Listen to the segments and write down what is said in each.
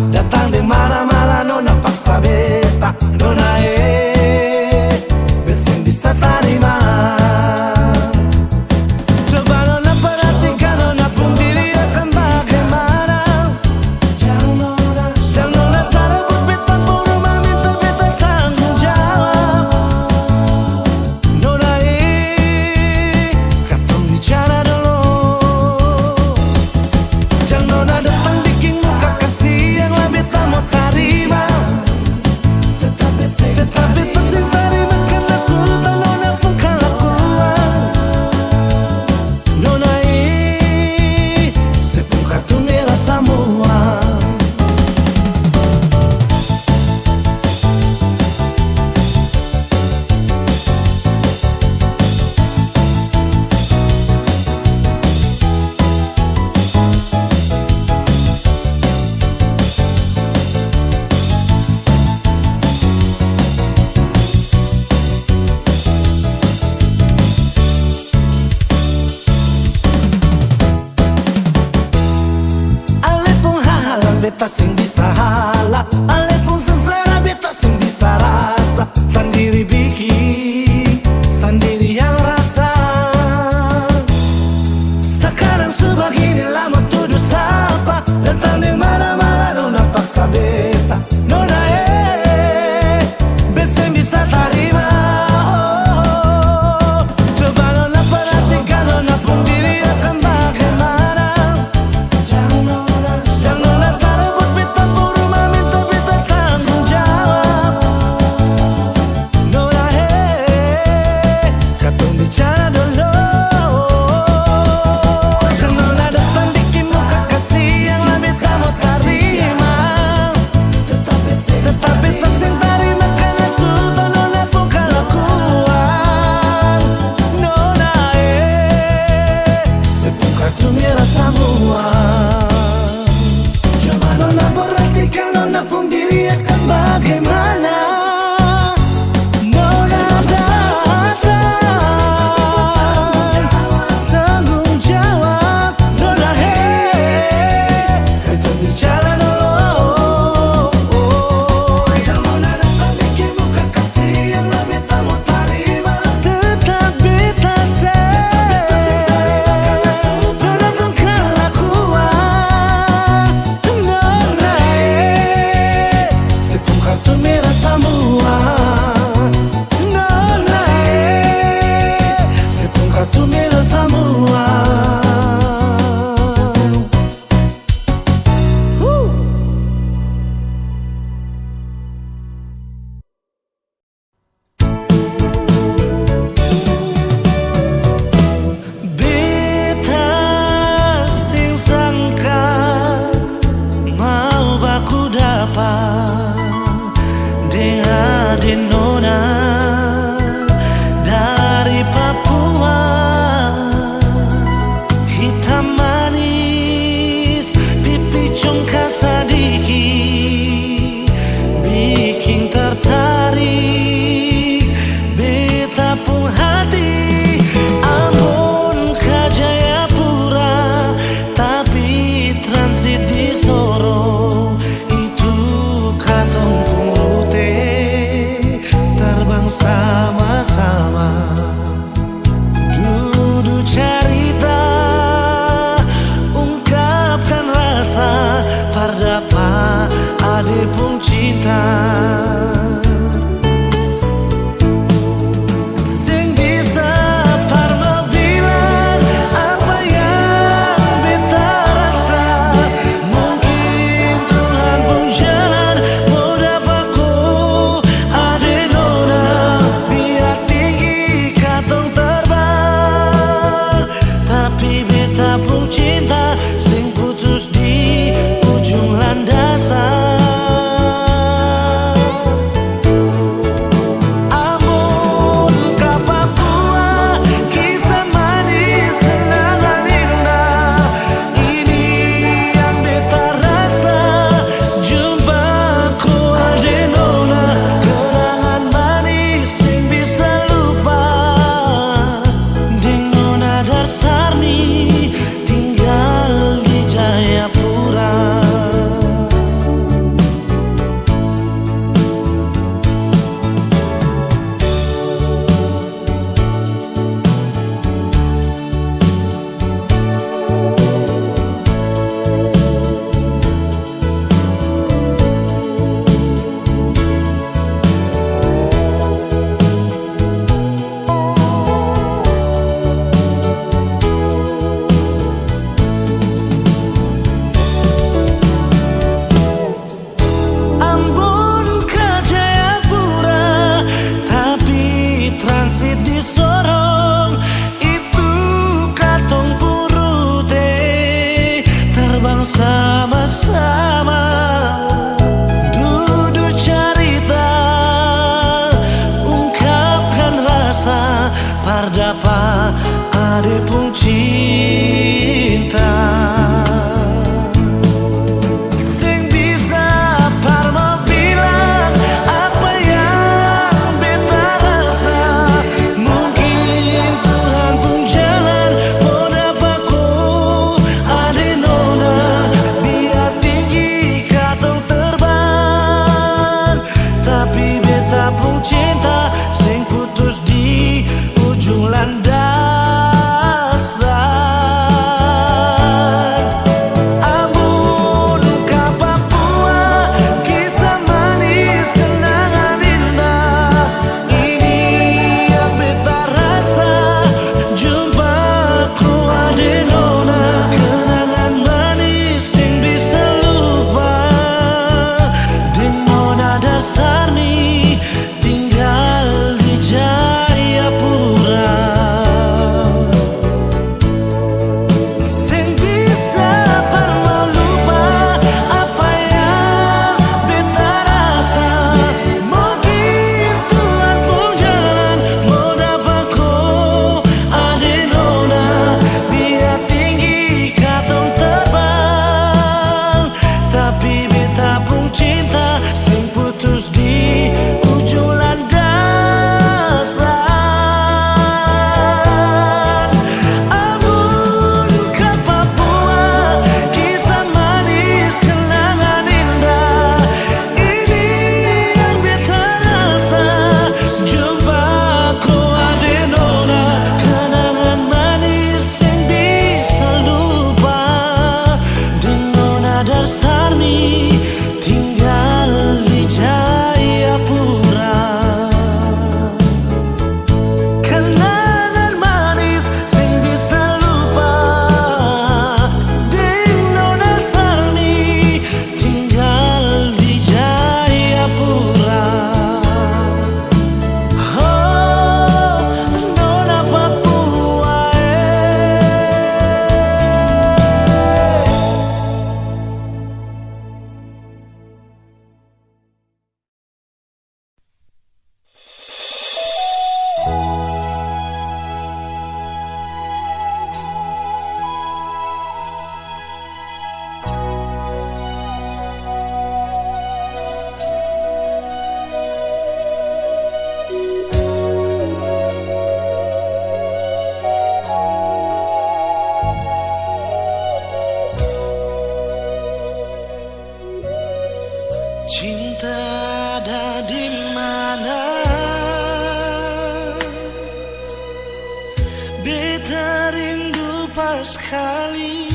Datang di mana-mana nona paksa beta, nona bensin bisa terima. Coba nona perhatikan, nona pun diri akan bagaimana. Jangan nona sarabut beta puru meminta beta tanggung jawab. Nona katong bicara dulu. Jangan nona datang bikin muka kasih yang lebih ade pun cinta. Sing bisa parmo bilang apa yang beta rasa. Mungkin Tuhan pun jalan mau dapat ku ade nona. Biar tinggi katong terbang, tapi beta pun cinta sing putus di ujung landasan. Amun ka Papua, kisah manis kenangan indah. Ini yang beta rasa, jumpaku ade nona. Kenangan manis sing bisa lupa, deng nona Darsarni tinggal di Jayapura. Sing bisa parmo lupa apa yang beta rasa. Mungkin Tuhan pun jalan mau dapat ku ade nona. Biar tinggi katong terbang, tapi beta pun cinta sing putus di ujung landasan. Amun ka Papua, kisah manis kenangan indah. Ini yang beta rasa, jumpaku ade nona. Kenangan manis sing bisa lupa, deng nona Darsarni tinggal di Jayapura. Kenangan manis sing bisa lupa, deng nona Darsarni tinggal di Jayapura. Oh, nona Papua, cinta ada di mana? Beta rindu pas kali,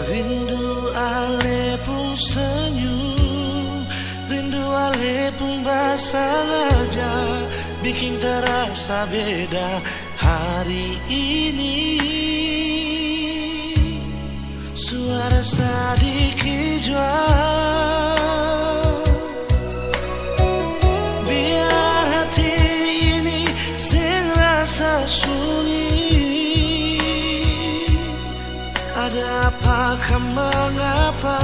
rindu ale pun senyum, rindu ale pun basah aja, bikin terasa beda hari ini. Suara sedikit jual, biar hati ini sing rasa sunyi. Ada apakah mengapa,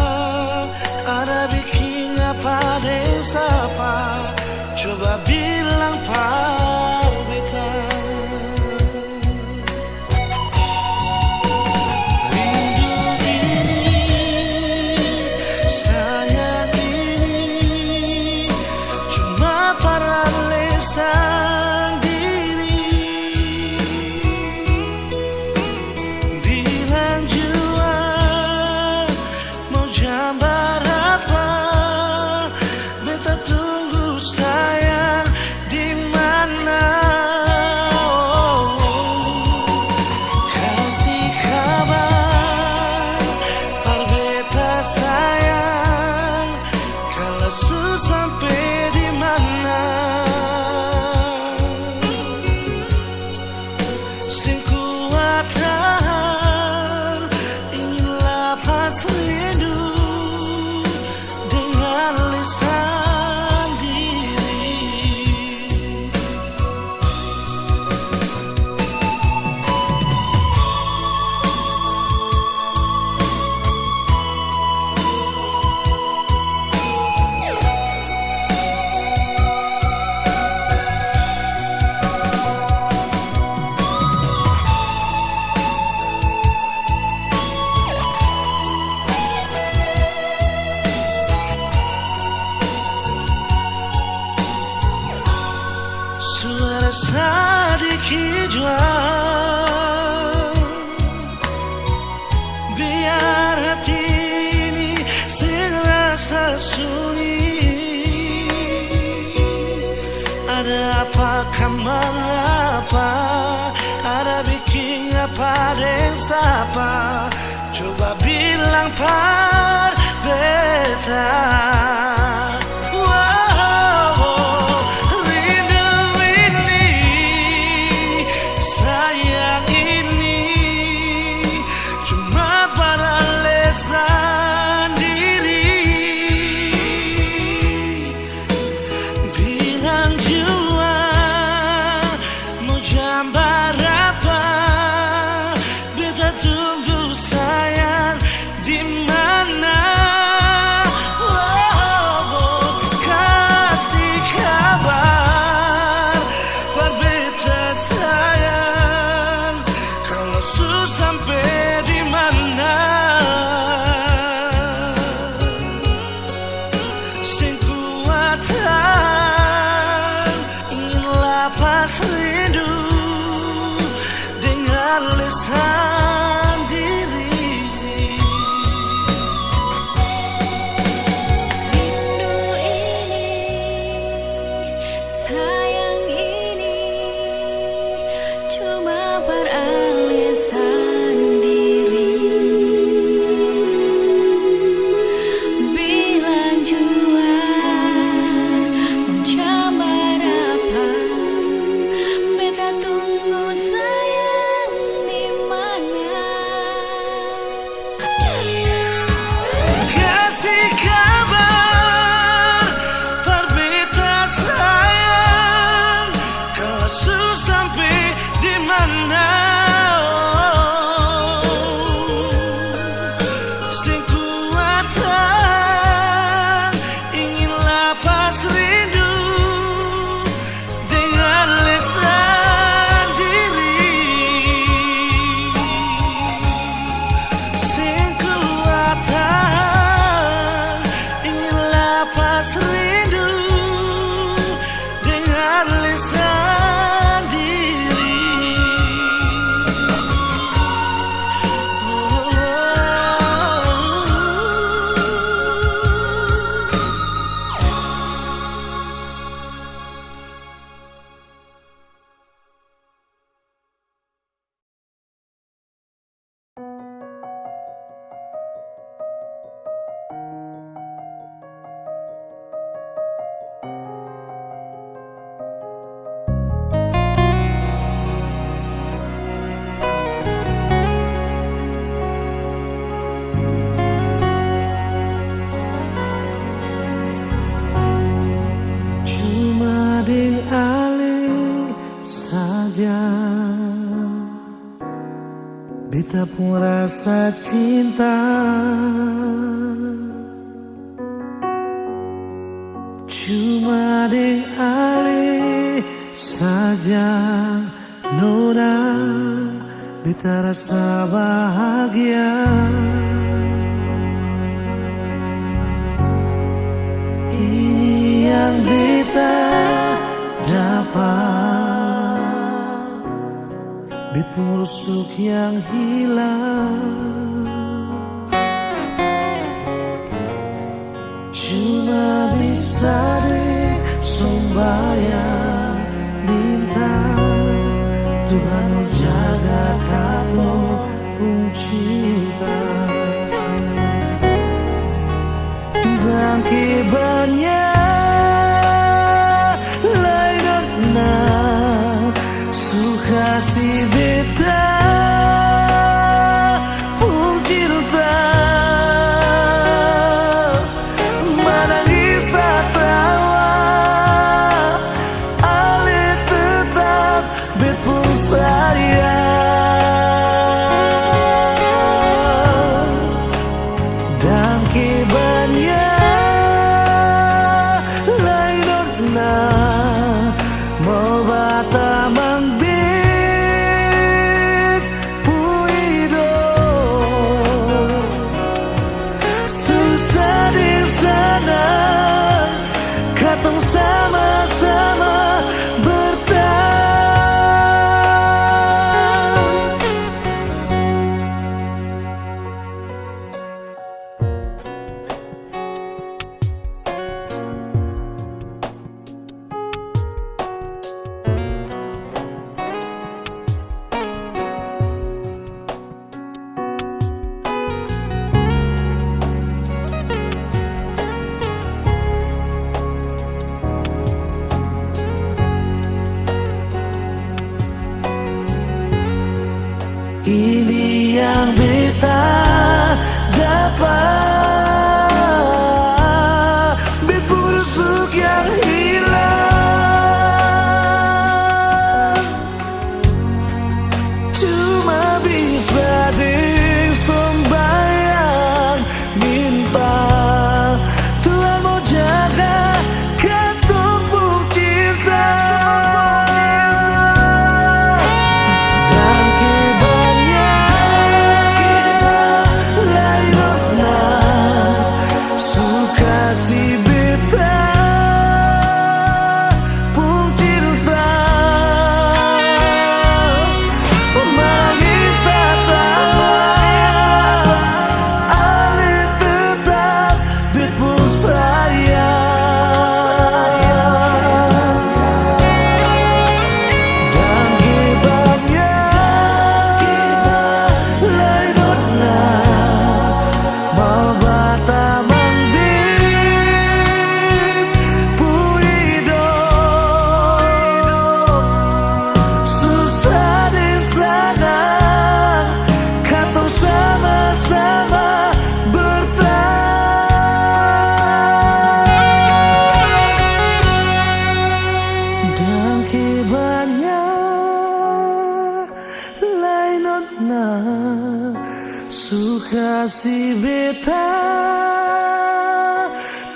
ada bikin apa desa apa? Coba bilang par beta. Sang diri bilang jua mau jambar apa, beta tunggu sayang di mana. beralisan diri, bilang jual mencabar apa, beta tunggu sayang di mana. Kasih kabar terbita sayang, kalau sampai di mana. Sing kuatan ingin lapas rindu dengan lisan diri. Sing kuatan ingin lapas rindu dengan lisan diri. Cuma dialih saja, beta pun rasa cinta. Cuma dialih saja, nona, beta rasa bahagia. Ini yang beta dapat, beta rusuk yang hilang. Cuma bisa disumbayang, minta Tuhan mau jaga kamu pun cinta. Dan kibarnya lainnya suka si beta pun cinta. Menangis tak tawa, ale tetap bet pun sayang. Dan kibarnya mau bata mangbit puido, susah di sana, katong sama-sama bertahan. Ini yang beta dapat, bet busuk yang hilang. Cuma bisa disumbayang, minta Tuhan mau jaga katong pun cinta. Dan kibarnya lainnya kasih beta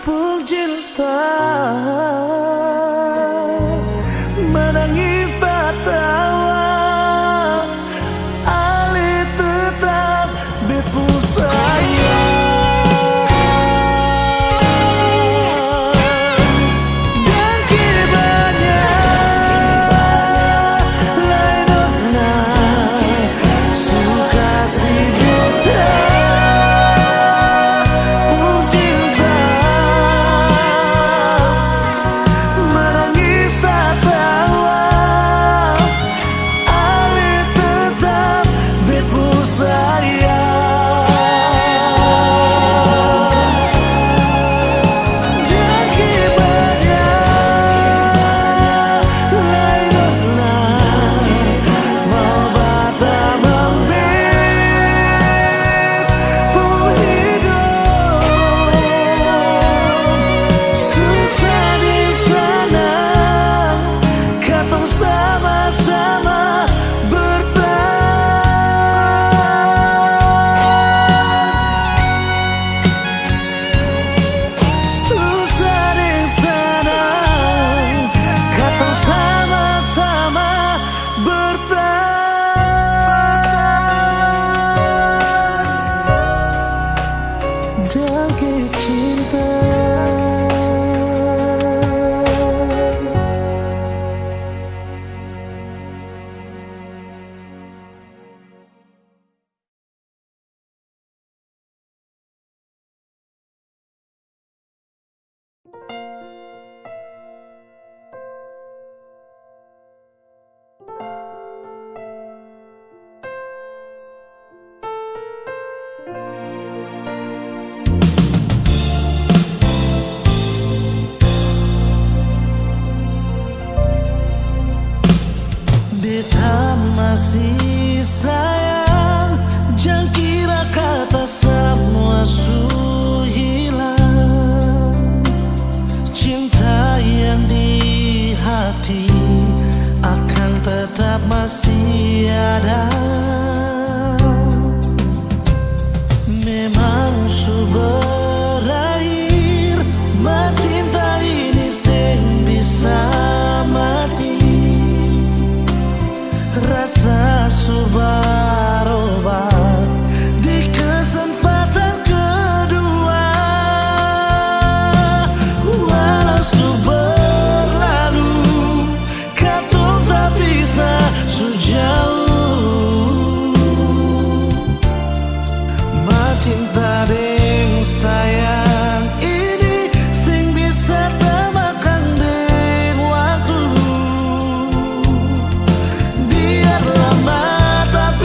pun cinta menangis tak tawa ale tetap bepu sayang. Beta masih sayang, jangan kira kata semua su hilang. Cinta yang di hati akan tetap masih ada. Memang su berakhir, cinta ini sing bisa mati. Rasa subarobat di kesempatan kedua. Walau su berlalu, katong tak bisa sejauh. Cinta deng sayang ini sing bisa temakan deng waktu. Biarlah mata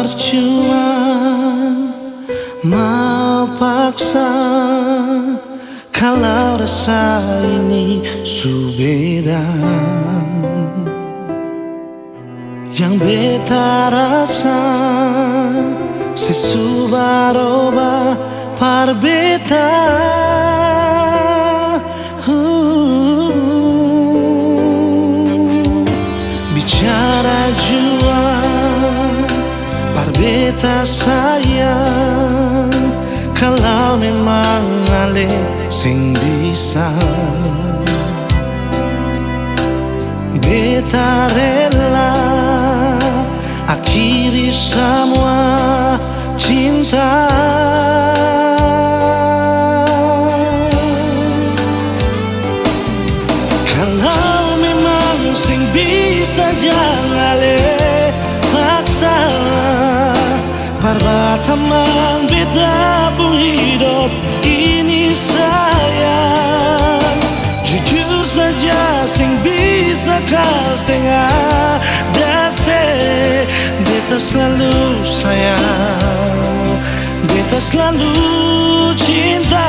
percuma mau paksa kalau rasa ini subeda. Yang beta rasa sesubaroba par beta. Bicara jua par beta sayang, kalau memang ale sing bisa beta rela akhiri semua cinta. Kalau memang sing bisa jangan le paksa, parbatamang beta pun hidup ini sayang. Jujur saja sing bisa kau sing ada se, beta selalu sayang, beta selalu cinta.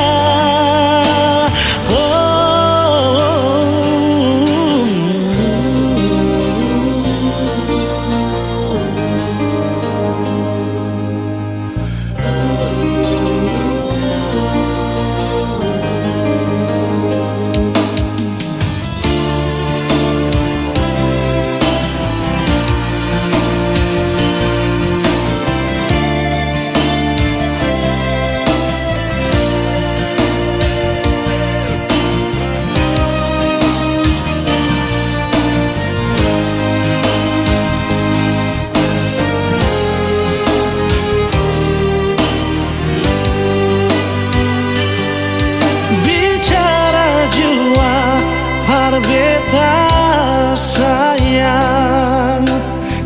Beta sayang,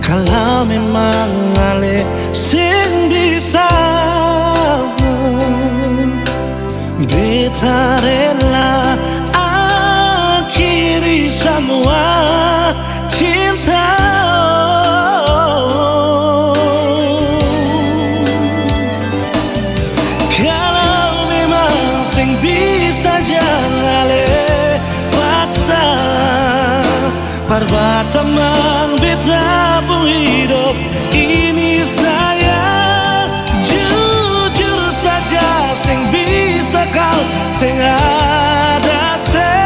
kalau memang ale sing bisa, beta rela akhiri semua cinta. Kalau memang sing bisa jangan ale parbatamang beta pun hidup ini sayang. Jujur saja sing bisa kau sing ada se.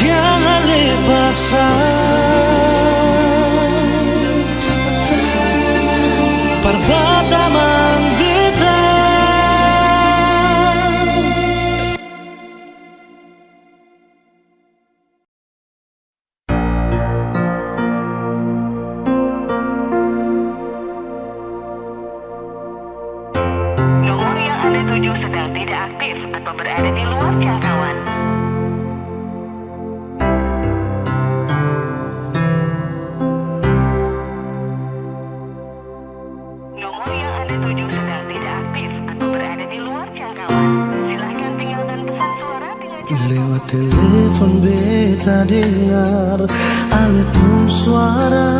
Jangan lepaskan parbatamang beta. Nomor yang Anda tuju sedang tidak aktif atau berada di luar jangkauan. Lewat telepon beta dengar alepun suara,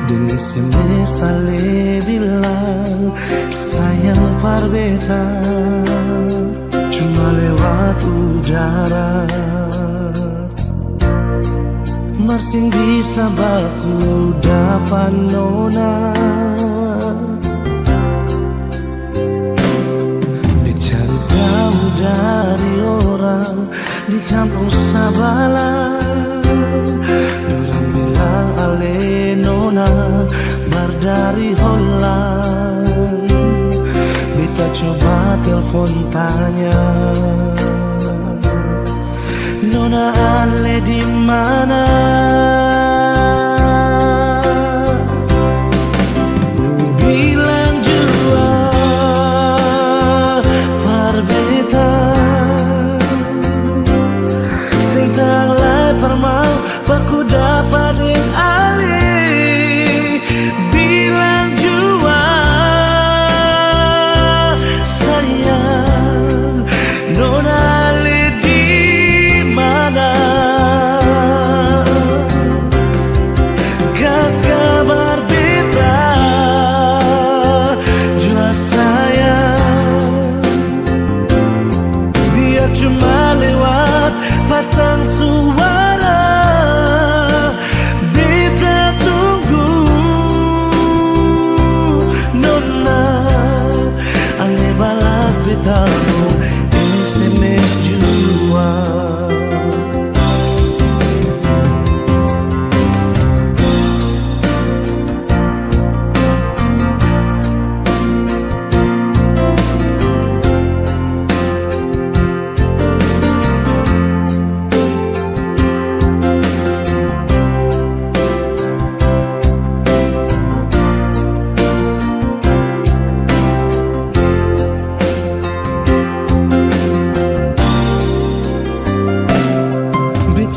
dan SMS ale bilang sayang par beta, cuma lewat udara. Masing bisa baku dapat nona, dari orang di kampung Sabala. Orang bilang ale nona bar dari Holland. Beta coba telepon tanya, Nona Ale di mana? Bilang jua parbeta sing tanglai permau baku dapat ing ali. Bilang jua sayang Nona Ale di mana? Kas kabar beta jua sayang, biar cuma lewat pasang suara. Beta tunggu Nona Ale balas betamu SMS jua.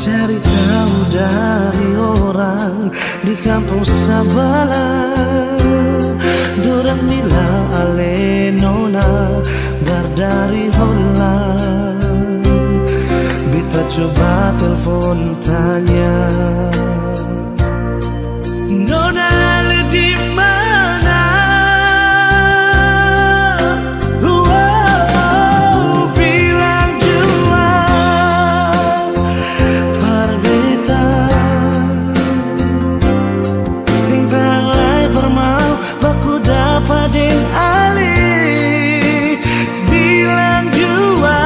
Cari tahu dari orang di kampung sebelah, dorang bilang Ale Nona berdari Holland. Beta coba telepon tanya, Nona Ale di mana? Bilang jua parbeta sing tanglai permau baku dapat ding ali. Bilang jua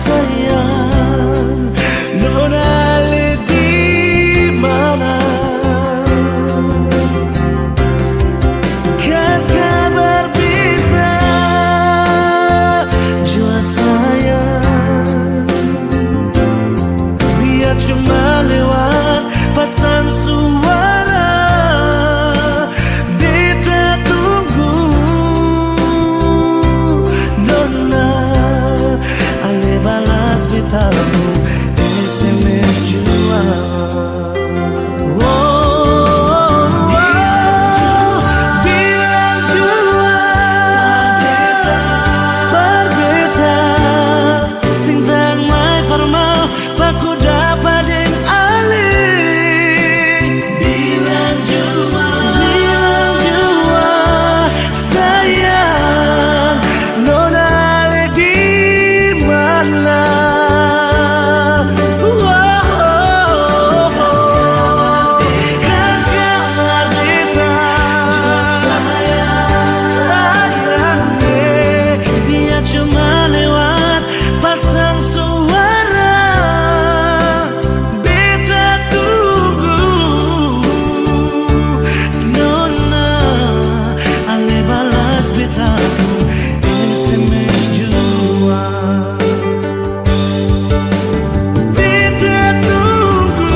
sayang Nona Ale di mana? Kas kabar beta jua sayang, biar cuma lewat pasang suara. Beta tunggu Nona Ale balas betamu SMS jua. Bilang jua parbeta sing tanglai permau baku dapat ing ali. Bilang jua sayang Nona Ale di mana? Kas kabar beta sayang, biar cuma lewat pasang suara. Beta tunggu Nona Ale balas betamu SMS jua. Beta tunggu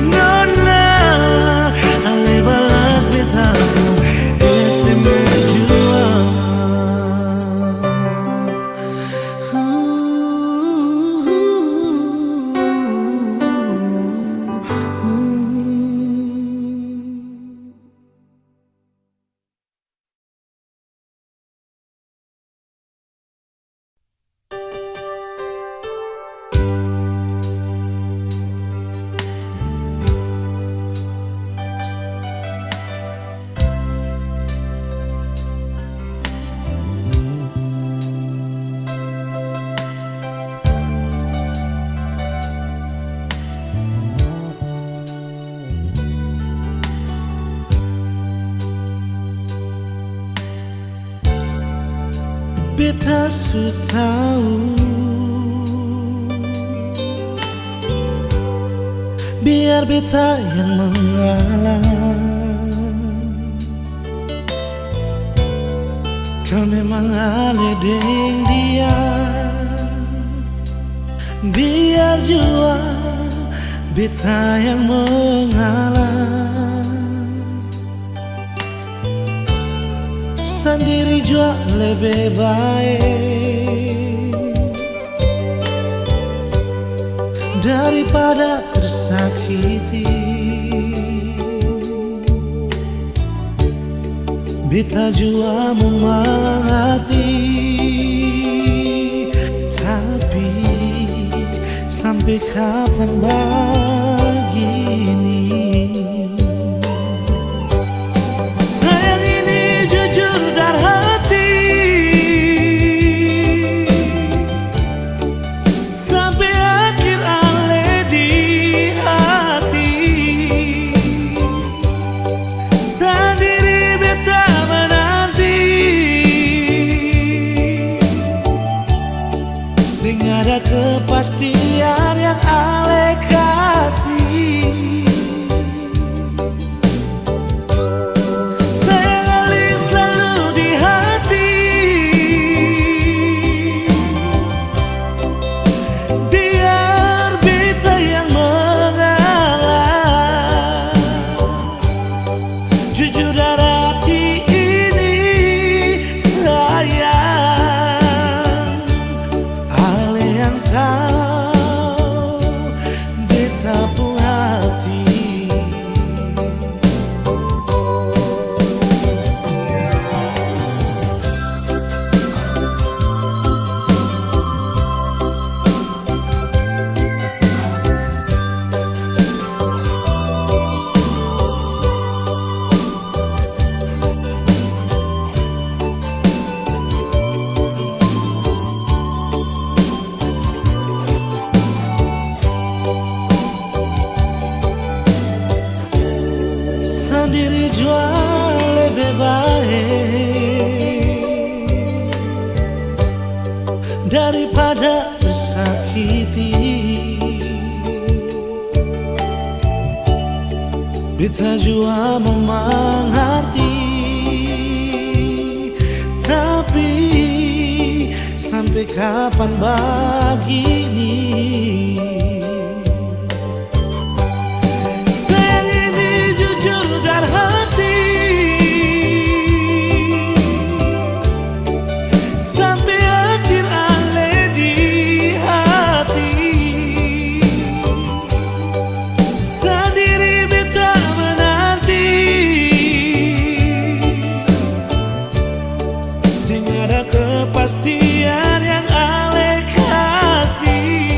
Nona Ale balas betamu SMS jua. Beta su tahu, biar beta yang mengalah. Kau memang aledeng dia, biar jua beta yang mengalah. Sendiri jua lebih baik daripada tersakiti. Beta jua mengerti, tapi sampai kapan begini? Sayang ini jujur dari hati, sampai akhir ale di hati. Sendiri beta menanti, sing ada kepastian yang ale kasih. Sayang ale selalu di hati, biar beta yang mengalah. Jujur dari hati ini sayang, ale yang tahu beta pun hati. Sendiri jua lebih baik daripada tersakiti. Beta jua mengerti, tapi sampai kapan begini? Sayang ini jujur dari hati, sampai akhir ale di hati. Sendiri beta menanti, sing ada kepastian yang ale kasih.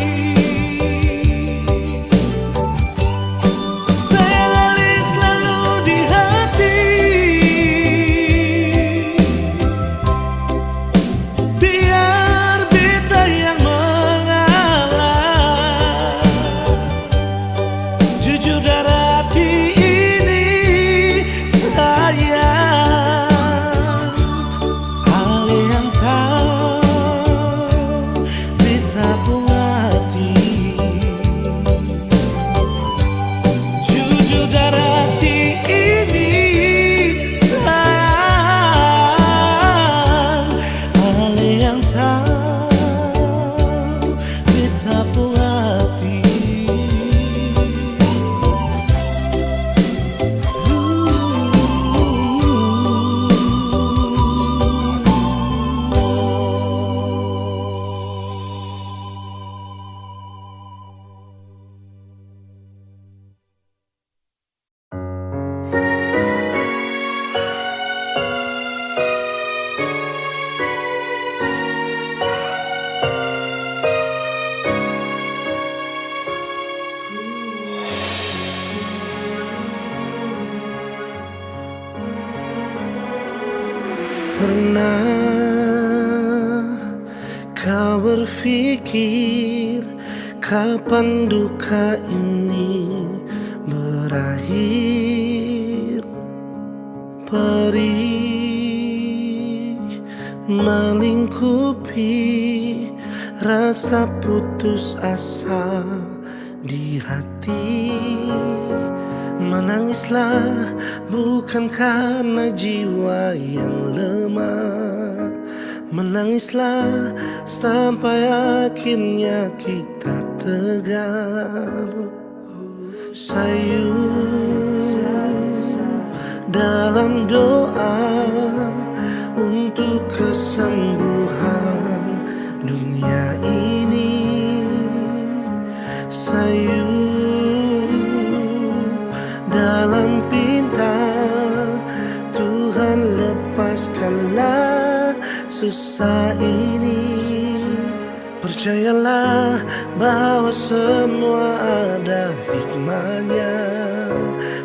Sayang ale selalu di hati, biar beta yang mengalah. Jujur dari hati ini sayang, ale yang tahu beta pun hati. Jujur dari hati ini sayang, ale yang tahu beta pun hati. Pernah kau berpikir kapan duka ini berakhir? Perih melingkupi rasa putus asa di hati. Menangislah bukan karena jiwa yang lemah, Menangislah sampai akhirnya kita tegar. Sayu dalam doa untuk kesembuhan dunia ini. Sayu dalam pinta Tuhan, lepaskanlah susah ini. Percayalah bahwa semua ada hikmahnya.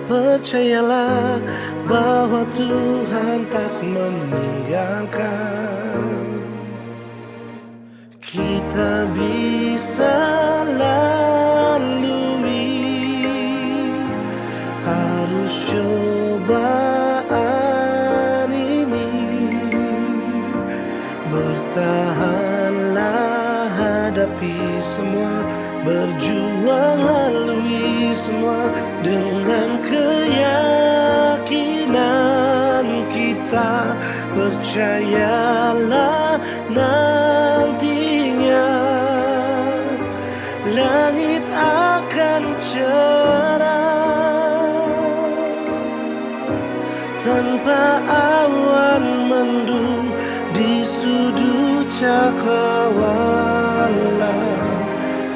Percayalah bahwa Tuhan tak meninggalkan. Kita bisa lalui arus cobaan ini. Bertahanlah, hadapi semua, berjuang lalui semua dengan keyakinan kita. Percayalah nantinya langit akan cerah tanpa awan mendung di sudut cakrawala.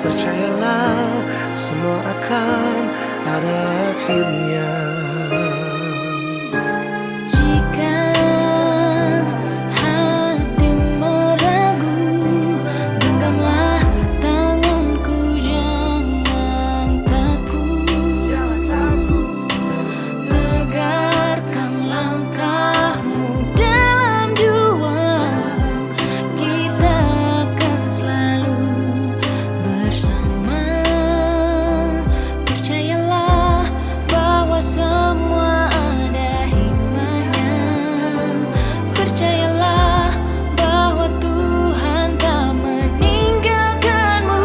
Percayalah semua akan ada akhirnya. Jika hatimu ragu, genggamlah tanganku, jangan takut. Tegarkan langkahmu dalam juang, kita akan selalu bersama. Percayalah bahwa semua ada hikmahnya. Percayalah bahwa Tuhan tak meninggalkanmu.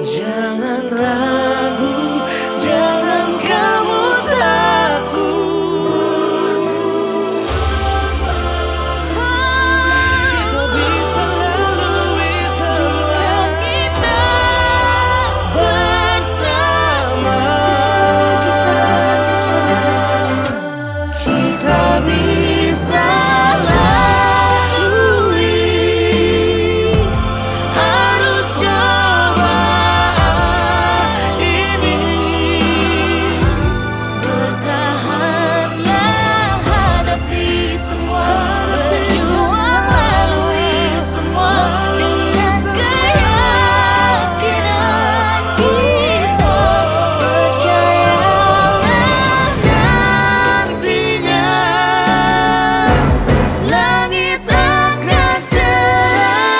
Jangan ragu, jangan kamu takut. Kita bisa lalui semua Kita bersama. Kita bisa lalui arus cobaan ini. bertahanlah, hadapi semua, berjuang lalui semua dengan keyakinan kita. Percayalah Nantinya langit akan cerah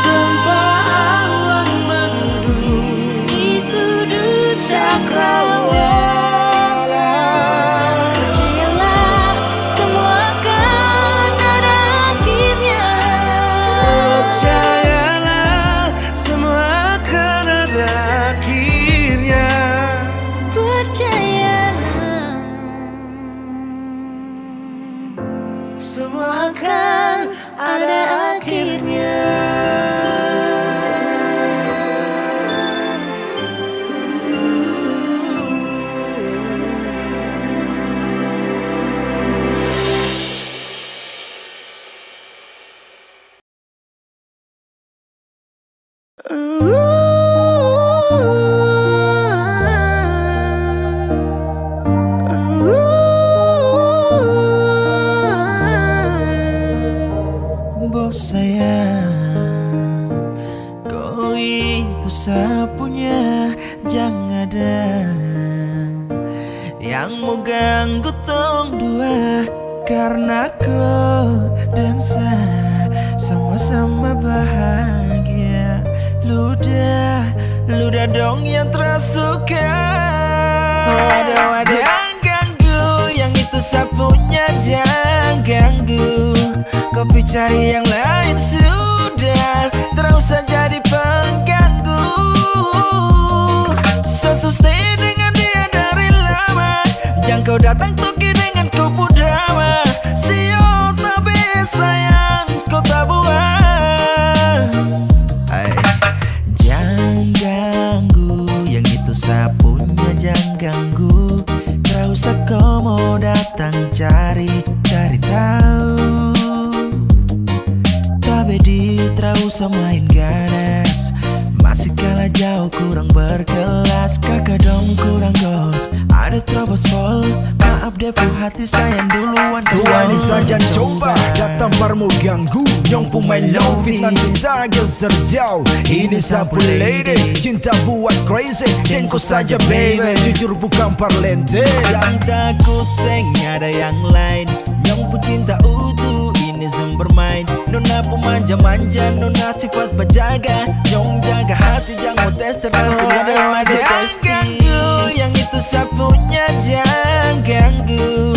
tanpa awan mendung di sudut cakrawala. Percayalah semua akan ada akhirnya. Percayalah semua akan ada akhirnya. Percayalah Semua akan ada akhirnya. Bos sayang, kau itu sapunya, jangan ada yang mau ganggu tong dua. Karena kau dan saya sama-sama bahagia. Ludah dong yang tersuka. Jangan ganggu yang itu sapunya, jangan ganggu. Kopi cari yang lain sudah, terus saja jadi pengganggu. kau datang toki dengan kupu drama. Sio tak bisa yang kau tak buat. Jangan ganggu, yang itu sapunya jangan ganggu. Gak usah kau mau datang cari tahu. Tapi tak usah main ganas, masih kalah jauh kurang berkelas. Kakak dong kurang gos, ada terobos pol. Maaf depo hati sayang duluan. Tua ini saja coba datang parmu ganggu. Nyong pun main low fit nanti tak geser jauh. Ini sapu lady, cinta buat crazy. Dan kau saja baby, jujur bukan parlente. Jangan takut seng ada yang lain. Nyong pun cinta utuh, ini sem bermain. Nona pemanja-manja, nona sifat berjaga. Nyong jaga hati, jangan mau tes terlalu lain. Masih tes ganggu, yang itu sapunya jangan ganggu.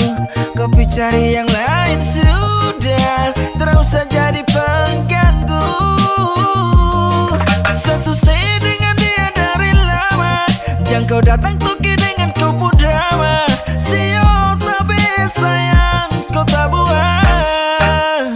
Kopi cari yang lain sudah, terus saja jadi pengganggu. Bisa sustain dengan dia dari lama. Jangan kau datang toki dengan kupu drama. Sio tak bisa yang kau tak buat.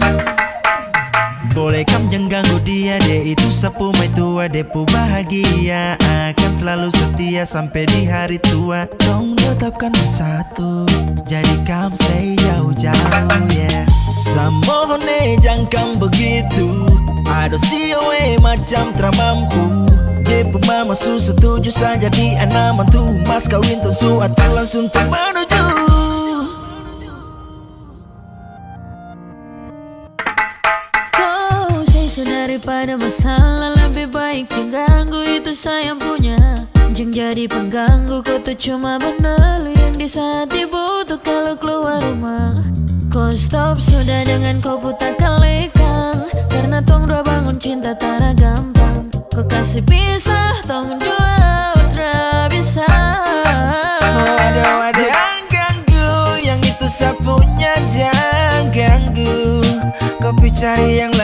Boleh kam jangan ganggu dia, dia itu sapu mai tua. Depu bahagia akan selalu setia sampai di hari tua. Tong tetapkan bersatu, jadi kam say jauh-jauh yeah. Samohone jangan begitu, ado sioe macam teramampu. Depu mama su setuju saja di anak mantu. Mas kawin tentu atau langsung menuju. Daripada masalah lebih baik jangan ganggu, itu sayang punya. Jangan jadi pengganggu, kau tuh cuma benar yang di saat dibutuh kalau keluar rumah. Kau stop sudah dengan kau putar kalikan, karena tong dua bangun cinta tak gampang. Kau kasih pisah tong dua utra bisa. Waduh, jangan ganggu, yang itu sapunya jangan ganggu. Kopi cari yang